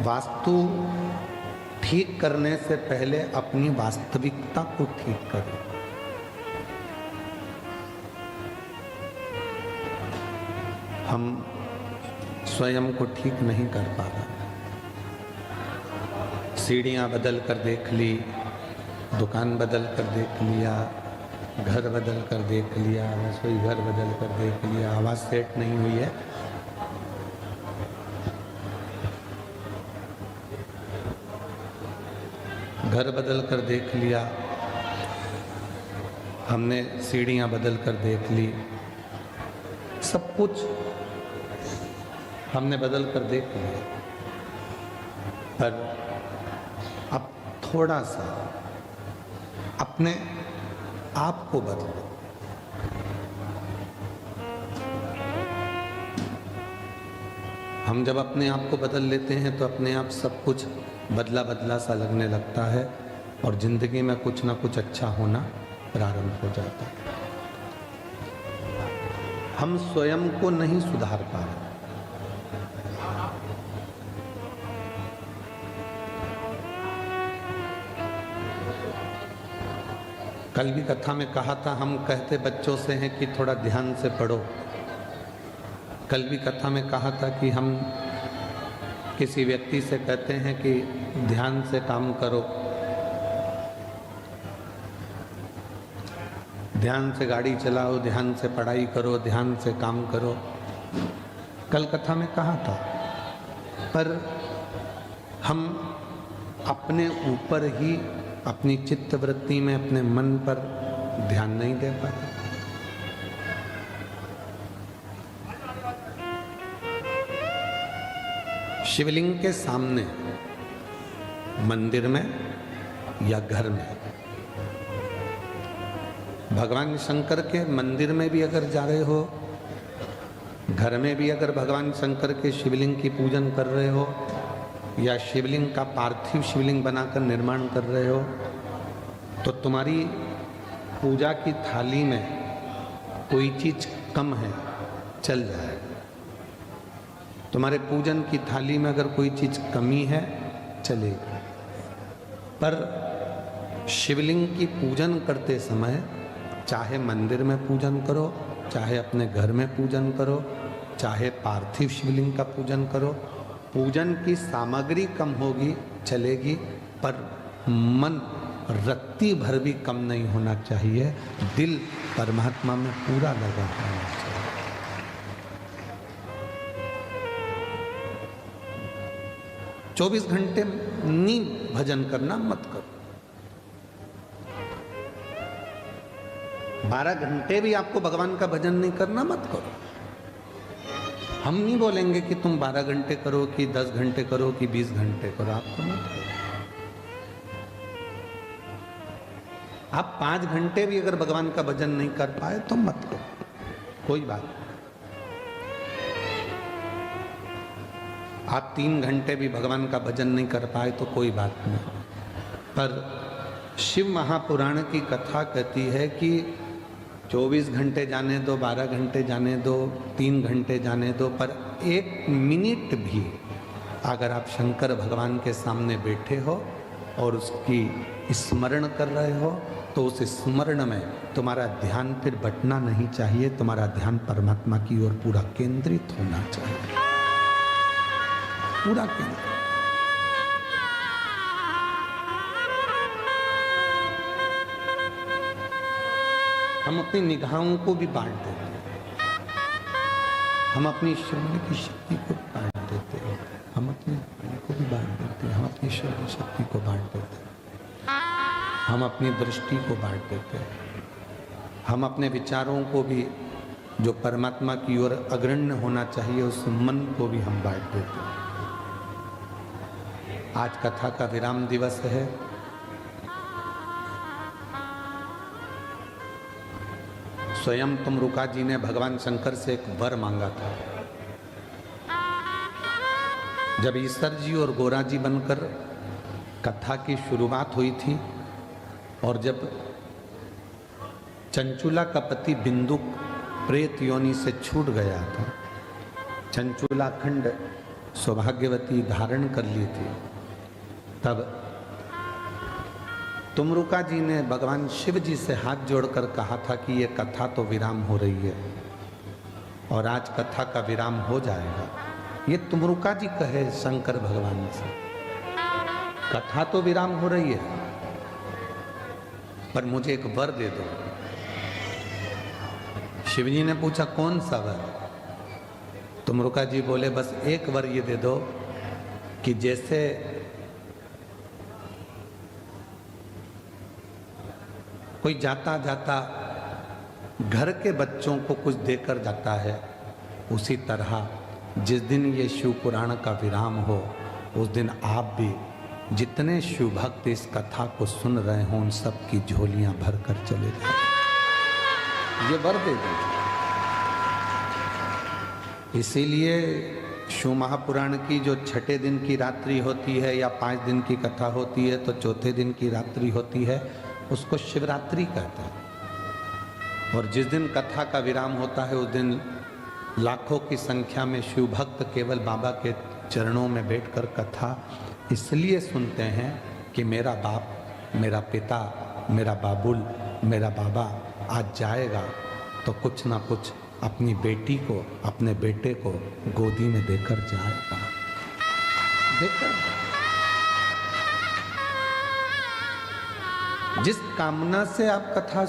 वास्तु ठीक करने से पहले अपनी वास्तविकता को ठीक करो। हम स्वयं को ठीक नहीं कर पा रहे। सीढ़ियाँ बदल कर देख ली, दुकान बदल कर देख लिया, घर बदल कर देख लिया, रसोई घर बदल कर देख लिया, आवाज़ सेट नहीं हुई है। घर बदल कर देख लिया, हमने सीढ़ियाँ बदल कर देख ली, सब कुछ हमने बदल कर देख लिया, पर अब थोड़ा सा अपने आप को बदलो। हम जब अपने आप को बदल लेते हैं तो अपने आप सब कुछ बदला बदला सा लगने लगता है और जिंदगी में कुछ ना कुछ अच्छा होना प्रारंभ हो जाता है। हम स्वयं को नहीं सुधार पा रहे। कल भी कथा में कहा था, हम कहते बच्चों से हैं कि थोड़ा ध्यान से पढ़ो। कल भी कथा में कहा था कि हम किसी व्यक्ति से कहते हैं कि ध्यान से काम करो, ध्यान से गाड़ी चलाओ, ध्यान से पढ़ाई करो, ध्यान से काम करो। कल कथा में कहा था, पर हम अपने ऊपर ही, अपनी चित्तवृत्ति में, अपने मन पर ध्यान नहीं दे पाते। शिवलिंग के सामने, मंदिर में या घर में, भगवान शंकर के मंदिर में भी अगर जा रहे हो, घर में भी अगर भगवान शंकर के शिवलिंग की पूजन कर रहे हो या शिवलिंग का पार्थिव शिवलिंग बनाकर निर्माण कर रहे हो, तो तुम्हारी पूजा की थाली में कोई चीज कम है, चल जाएगा। तुम्हारे पूजन की थाली में अगर कोई चीज कमी है, चलेगी। पर शिवलिंग की पूजन करते समय चाहे मंदिर में पूजन करो, चाहे अपने घर में पूजन करो, चाहे पार्थिव शिवलिंग का पूजन करो, पूजन की सामग्री कम होगी, चलेगी, पर मन रत्ती भर भी कम नहीं होना चाहिए। दिल परमात्मा में पूरा लगा होना चाहिए। 24 घंटे नींद भजन करना मत करो। 12 घंटे भी आपको भगवान का भजन नहीं करना, मत करो। हम नहीं बोलेंगे कि तुम 12 घंटे करो, कि 10 घंटे करो, कि 20 घंटे करो, आपको मत करो। आप 5 घंटे भी अगर भगवान का भजन नहीं कर पाए तो मत करो, कोई बात नहीं। आप 3 घंटे भी भगवान का भजन नहीं कर पाए तो कोई बात नहीं। पर शिव महापुराण की कथा कहती है कि 24 घंटे जाने दो, 12 घंटे जाने दो, 3 घंटे जाने दो, पर 1 मिनट भी अगर आप शंकर भगवान के सामने बैठे हो और उसकी स्मरण कर रहे हो, तो उस स्मरण में तुम्हारा ध्यान फिर बटना नहीं चाहिए। तुम्हारा ध्यान परमात्मा की ओर पूरा केंद्रित होना चाहिए, पूरा केंद्रित। हम अपनी निगाहों को भी बांट देते हैं, हम अपनी श्रवण की शक्ति को बांट देते हैं, हम अपनी वाणी को भी बांट देते हैं, हम अपनी श्रवण शक्ति को बांट देते हैं, हम अपनी दृष्टि को बांट देते हैं, हम अपने विचारों को भी, जो परमात्मा की ओर अग्रण्य होना चाहिए, उस मन को भी हम बांट देते हैं। आज कथा का विराम दिवस है। स्वयं तुमरुका जी ने भगवान शंकर से एक वर मांगा था। जब ईश्वर जी और गोरा जी बनकर कथा की शुरुआत हुई थी और जब चंचुला का पति बिंदु प्रेत योनि से छूट गया था, चंचुला खंड सौभाग्यवती धारण कर ली थी, तब तुमरुका जी ने भगवान शिव जी से हाथ जोड़कर कहा था कि ये कथा तो विराम हो रही है और आज कथा का विराम हो जाएगा। ये तुमरुका जी कहे शंकर भगवान से, कथा तो विराम हो रही है पर मुझे एक वर दे दो। शिव जी ने पूछा कौन सा वर? तुमरुका जी बोले बस एक वर ये दे दो कि जैसे कोई जाता जाता घर के बच्चों को कुछ देकर जाता है, उसी तरह जिस दिन ये शिव पुराण का विराम हो उस दिन आप भी जितने शिव भक्त इस कथा को सुन रहे हों उन सब की झोलियां भर कर चले जाए। ये वर दे दीजिए। इसीलिए शिव महापुराण की जो छठे दिन की रात्रि होती है या 5 दिन की कथा होती है तो चौथे दिन की रात्रि होती है, उसको शिवरात्रि कहते हैं। और जिस दिन कथा का विराम होता है उस दिन लाखों की संख्या में शिव भक्त केवल बाबा के चरणों में बैठकर कथा इसलिए सुनते हैं कि मेरा बाप, मेरा पिता, मेरा बाबुल, मेरा बाबा आज जाएगा तो कुछ ना कुछ अपनी बेटी को, अपने बेटे को गोदी में देकर जाएगा। जिस कामना से आप कथा